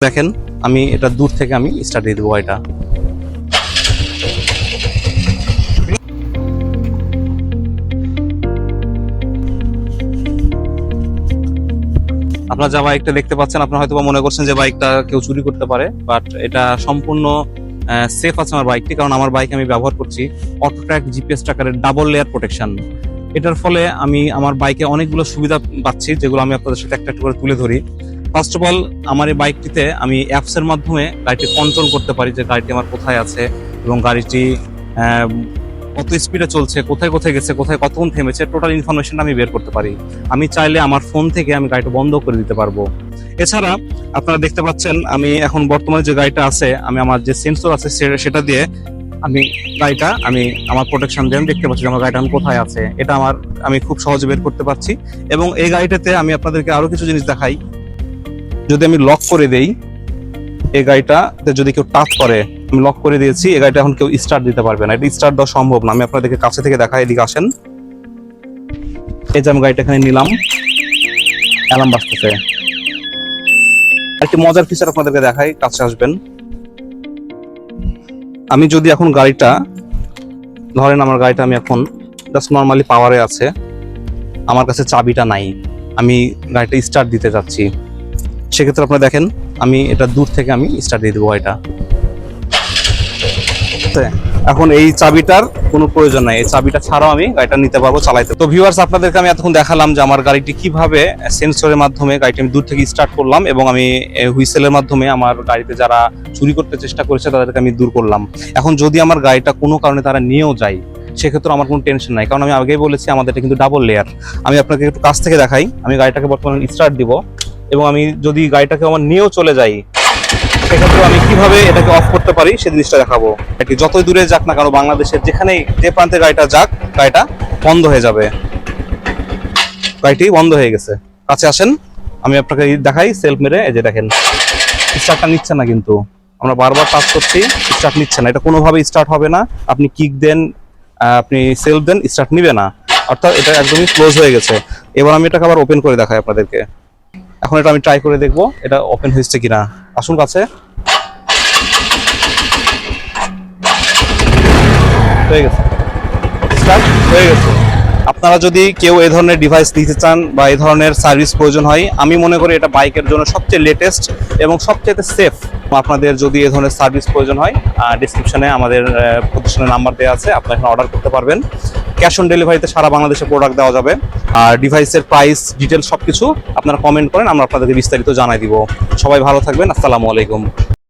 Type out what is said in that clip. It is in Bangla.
দেখেন আমি এটা দূর থেকে আমি স্টার্ট দিয়ে দেবো গাড়িটা। আপনারা যা বাইকটা দেখতে পাচ্ছেন, আপনারা হয়তো মনে করছেন যে বাইকটা কেউ চুরি করতে পারে, বাট এটা সম্পূর্ণ সেফ আছে আমার বাইকটি, কারণ আমার বাইক আমি ব্যবহার করছি অটোট্র্যাক জিপিএস ট্র্যাকারের ডাবল লেয়ার প্রোটেকশন। এটার ফলে আমি আমার বাইকে অনেকগুলো সুবিধা পাচ্ছি, যেগুলো আমি আপনাদের সাথে একটা একটা করে তুলে ধরি। ফার্স্ট অফ অল, আমার এই বাইকটিতে আমি অ্যাপস এর মাধ্যমে গাড়িটি কন্ট্রোল করতে পারি যে গাড়িটি আমার কোথায় আছে এবং গাড়িটি কত স্পিডে চলছে, কোথায় কোথায় গেছে, কোথায় কতক্ষণ থেমেছে, টোটাল ইনফরমেশনটা আমি বের করতে পারি। আমি চাইলে আমার ফোন থেকে আমি গাড়িটা বন্ধ করে দিতে পারবো। এছাড়া আপনারা দেখতে পাচ্ছেন আমি এখন বর্তমানে যে গাড়িটা আছে, আমি আমার যে সেন্সর আছে সেটা দিয়ে আমি গাড়িটা আমার প্রোটেকশন দিয়ে দেখতে পাচ্ছি যে আমার গাড়িটা কোথায় আছে। এটা আমি খুব সহজে বের করতে পারছি। এবং এই গাড়িটাতে আমি আপনাদেরকে আরো কিছু জিনিস দেখাই। যদি আমি লক করে দেই, এই গাড়িটাতে যদি কেউ টাচ করে, আমি লক করে দিয়েছি, এই গাড়িটা এখন কেউ স্টার্ট দিতে পারবে না। এটা স্টার্ট দেওয়া সম্ভব না। আমি আপনাদেরকে কাছে থেকে দেখাই, এদিকে আসেন। এই যে আমি গাড়িটা এখানে নিলাম, অ্যালার্ম বাজতেছে। একটি মজার ফিচার আপনাদেরকে দেখাই, কাছে আসবেন। আমি যদি এখন গাড়িটা ধরেন, আমার গাড়িটা আমি এখন জাস্ট নর্মালি পাওয়ারে আছে, আমার কাছে চাবিটা নাই, আমি গাড়িটা স্টার্ট দিতে যাচ্ছি, সেক্ষেত্রে আপনারা দেখেন আমি এটা দূর থেকে আমি স্টার্ট দিয়ে দেবো গাড়িটা। এখন এই চাবিটার কোনো প্রয়োজন নাই, এই চাবিটা ছাড়াও আমি গাড়িটা নিতে পারবো, চালাইতে। তো ভিউয়ার্স, আপনাদেরকে আমি এতক্ষণ দেখালাম যে আমার গাড়িটি কিভাবে সেন্সরের মাধ্যমে গাড়িটি আমি দূর থেকে স্টার্ট করলাম এবং আমি হুইসেলের মাধ্যমে আমার গাড়িতে যারা চুরি করতে চেষ্টা করেছে তাদেরকে আমি দূর করলাম। এখন যদি আমার গাড়িটা কোনো কারণে তারা নিয়েও যায়, সেক্ষেত্রে আমার কোনো টেনশন নাই, কারণ আমি আগেই বলেছি আমাদের এটা কিন্তু ডাবল লেয়ার। আমি আপনাকে একটু কাছ থেকে দেখাই। আমি গাড়িটাকে বর্তমানে স্টার্ট দিব এবং আমি যদি গাড়িটাকে আমার নিয়েও চলে যাই, সেক্ষেত্রে আমি কিভাবে এটাকে অফ করতে পারি সে জিনিসটা দেখাবো। এটি যতই দূরে যাক না কেন, বাংলাদেশের যেখানেই যে প্রান্তে গাড়িটা যাক, গাড়িটা বন্ধ হয়ে যাবে। গাড়িটি বন্ধ হয়ে গেছে। কাছে আসেন, আমি আপনাকে দেখাই সেলফ মেরে। এই যে দেখেন, স্টার্টটা নিচ্ছে না, কিন্তু আমরা বারবার টাচ করছি, স্টার্ট নিচ্ছে না। এটা কোনোভাবে স্টার্ট হবে না। আপনি কিক দেন, আপনি সেলফ দেন, স্টার্ট নিবে না, অর্থাৎ এটা একদমই ক্লোজ হয়ে গেছে। এবার আমি এটাকে আবার ওপেন করে দেখাই আপনাদেরকে। এখন এটা আমি ট্রাই করে দেখবো এটা ওপেন হয়েছে কিনা। আসুন কাছে। হয়ে গেছে, স্টার্ট হয়ে গেছে। আপনারা যদি কেউ এই ধরনের ডিভাইস নিতে চান বা এই ধরনের সার্ভিস প্রয়োজন হয়, আমি মনে করি এটা বাইকের জন্য সবচেয়ে লেটেস্ট এবং সবচেয়ে সেফ। আপনাদের যদি এই ধরনের সার্ভিস প্রয়োজন হয়, ডিসক্রিপশনে আমাদের প্রতিষ্ঠানের নাম্বার দেওয়া আছে, আপনারা এখানে অর্ডার করতে পারবেন। ক্যাশ অন ডেলিভারিতে সারা বাংলাদেশে প্রোডাক্ট দেওয়া যাবে। আর ডিভাইসের প্রাইস ডিটেলস সবকিছু আপনারা কমেন্ট করেন, আমরা আপনাদেরকে বিস্তারিত জানাই দিব। সবাই ভালো থাকবেন। আসসালামু আলাইকুম।